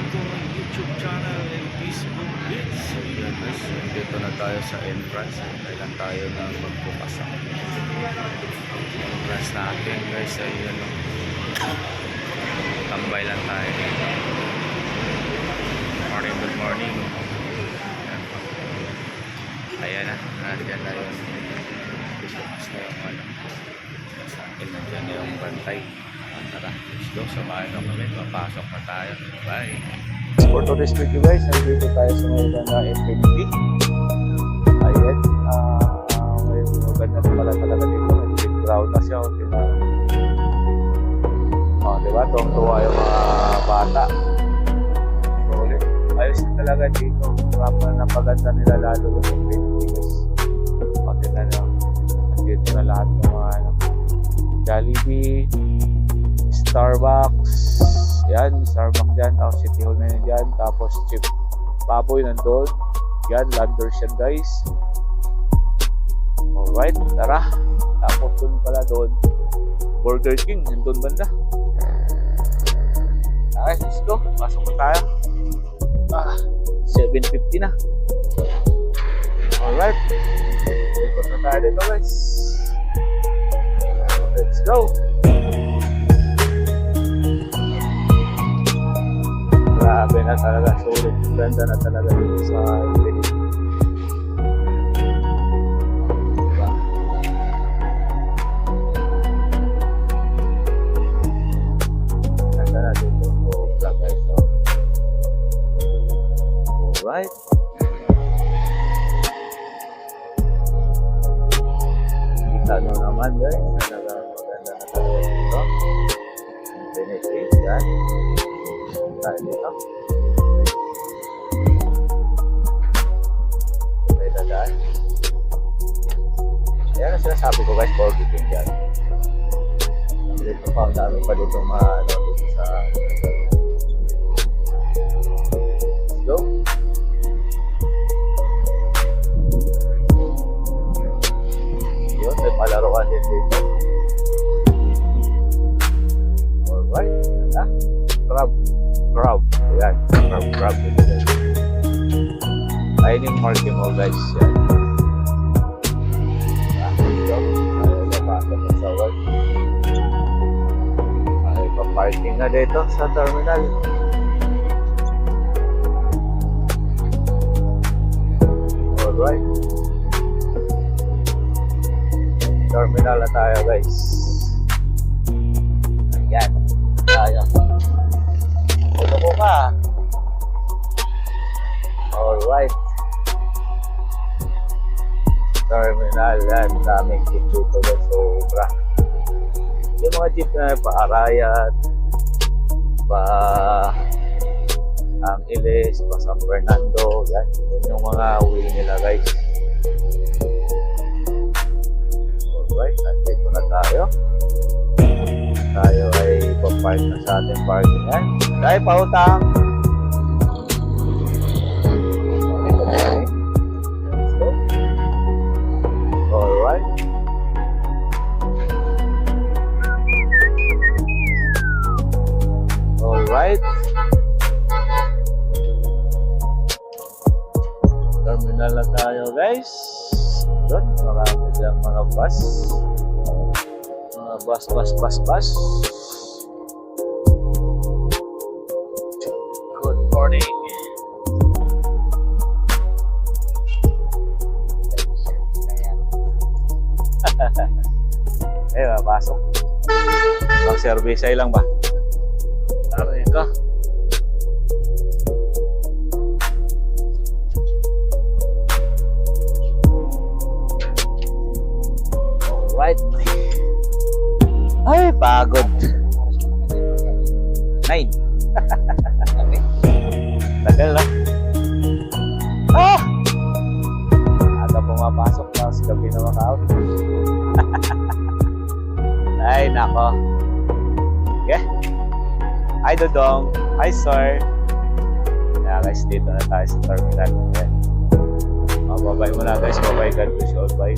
ko YouTube channel and Facebook page. So yan guys, dito na tayo sa entrance. Kailan tayo na magbukas ang entrance natin guys. Ayun, tambay lang tayo. Good morning. Ayan na, nandiyan na yung bukas na yung ano. Sa akin nandiyan na yung bantay. Tara, let's go. Samahan na kami. Papasok na tayo. Bye. For today's video guys, nandito tayo sa ngayon na Infinity. Ayan. May maganda pala talaga dito. May crowd na siya. Diba? Tuwang-tuwa yung mga bata. So, ayos na talaga dito. Napaganda nila lalo yung Infinity guys. Tingnan nyo. Nandito na lahat ng mga Jollibee, Starbucks, yan, Starbucks yan, tapos City Hall na yun dyan, tapos Chip Baboy nandun, yan, Landers yan guys. Alright, tara, tapos dun pala dun, Burger King, nandun banda. Alright, let's go, pasok na tayo. 7:50 na. Alright, ikot na tayo dito guys. Let's go. Grabe na talaga, solid. Ganda na talaga dito sa Infinity. Diba? Ganda na dito. So, vlog ito. Alright. Kita nyo naman guys. Maganda na talaga dito. Infinity. Yan. Tayo dito. May dadaan. Ayan ang sinasabi ko guys, Burger King dyan. Dito pa, ang dami pa dito dito sa so, yun, may palaruan din dito. Alright, Crab. Ayan, crab dito guys. Ayun yung market mo guys. Yan. Dito. Ayun, napasok sa work. Ay, pa-parking na dito sa terminal. Alright. Terminal na tayo guys. Ayan. Tayo. Ito ko ka. Alright. Terminal yan. Daming jeep dito guys. Sobra. Yung mga jeep na pa-Arayat, Angeles, pa San Fernando. Yan. Yun yung mga uwi nila guys. Alright. Nandito na tayo. Tayo ay papark na sa ating parkingan. Tayo pautang. Alright. Alright. Terminal na tayo guys. Doon, marami lang mga bus. Bus. Good morning. Pasok. Pang-service ay lang ba? Aray ka. Alright. Ay, pagod. 9. Tagal na. Aga pumapasok na sa gabi na maka-out. Ay, nako. Okay. Hi, Dodong. Hi, sir. Yeah, guys, dito na tayo sa terminal. Okay. Bye-bye muna guys. Bye-bye. God bless you all. Bye.